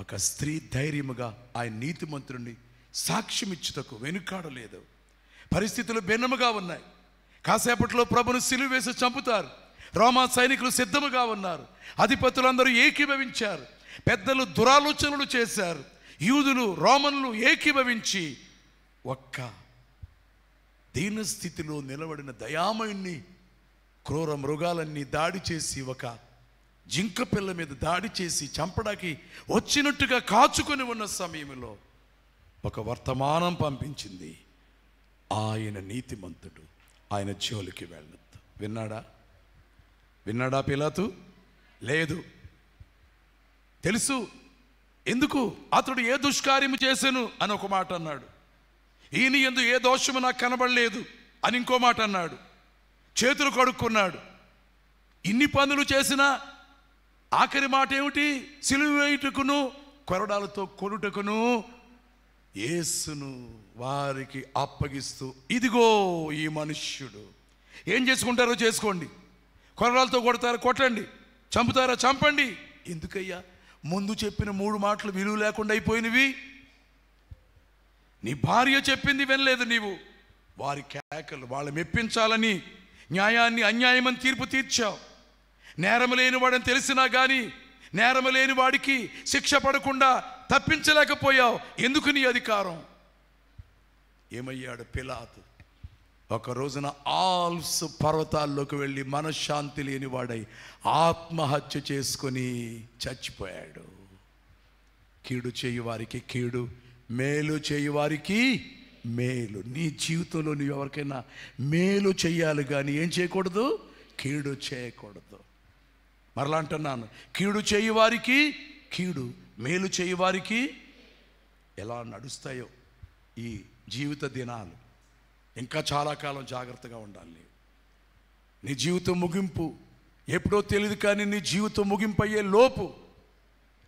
ఒక స్త్రీ ధైర్యముగా ఆయన నీతిమంతుడిని సాక్ష్యం ఇచ్చుటకు వెనుకాడలేదు. పరిస్థితులు భిన్నముగా ఉన్నాయి. కాసేపట్లో ప్రభును సిలువ వేసి చంపుతారు. రోమా సైనికులు సిద్ధముగా ఉన్నారు. అధిపతులందరూ ఏకీభవించారు. పెద్దలు దురాలోచనలు చేశారు. యూదులు రోమన్లు ఏకీభవించి ఒక్క దీనస్థితిలో నిలబడిన దయామయుణ్ణి క్రూర మృగాలన్నీ దాడి చేసి, ఒక జింక పిల్ల మీద దాడి చేసి చంపడానికి వచ్చినట్టుగా కాచుకొని ఉన్న సమయంలో ఒక వర్తమానం పంపించింది. ఆయన నీతిమంతుడు, ఆయన జోలికి వెళ్ళొద్దు. విన్నాడా పిలాతు? లేదు. తెలుసు. ఎందుకు? అతడు ఏ దుష్కార్యము చేశాను అని ఒక మాట అన్నాడు. ఈయన యందు ఏ దోషము నాకు కనబడలేదు అని ఇంకో మాట అన్నాడు. చేతులు కడుక్కున్నాడు. ఇన్ని పనులు చేసినా ఆఖరి మాట ఏమిటి? సిలువ వేయుటకును కొరడాలతో కొనుటకును యేసును వారికి అప్పగిస్తూ, ఇదిగో ఈ మనుష్యుడు. ఏం చేసుకుంటారో చేసుకోండి. కొరడాలతో కొడతారా కొట్టండి, చంపుతారా చంపండి. ఎందుకయ్యా? ముందు చెప్పిన 3 మాటలు విలువ లేకుండా అయిపోయినవి. నీ భార్య చెప్పింది వినలేదు నీవు. వారి కేకలు, వాళ్ళు మెప్పించాలని న్యాయాన్ని అన్యాయమని తీర్పు తీర్చావు. నేరము లేని వాడని తెలిసినా కానీ నేరము లేని వాడికి శిక్ష పడకుండా తప్పించలేకపోయావు. ఎందుకు నీ అధికారం? ఏమయ్యాడు పిలాతు? ఒక రోజున ఆల్స్ పర్వతాల్లోకి వెళ్ళి మనశ్శాంతి లేని వాడై ఆత్మహత్య చేసుకొని చచ్చిపోయాడు. కీడు చేయువారికి కీడు, మేలు చేయువారికి మేలు. నీ జీవితంలో నువ్వు ఎవరికైనా మేలు చేయాలి కానీ ఏం చేయకూడదు? కీడు చేయకూడదు. మరలా అంటున్నాను, కీడు చేయువారికి కీడు, మేలు చేయువారికి. ఎలా నడుస్తాయో ఈ జీవిత దినాలు. ఇంకా చాలా కాలం జాగ్రత్తగా ఉండాలి. నీ జీవితం ముగింపు ఎప్పుడో తెలియదు, కానీ నీ జీవితం ముగింపు అయ్యే లోపు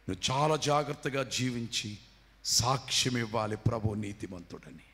నువ్వు చాలా జాగ్రత్తగా జీవించి సాక్ష్యం ఇవ్వాలి ప్రభు నీతిమంతుడని.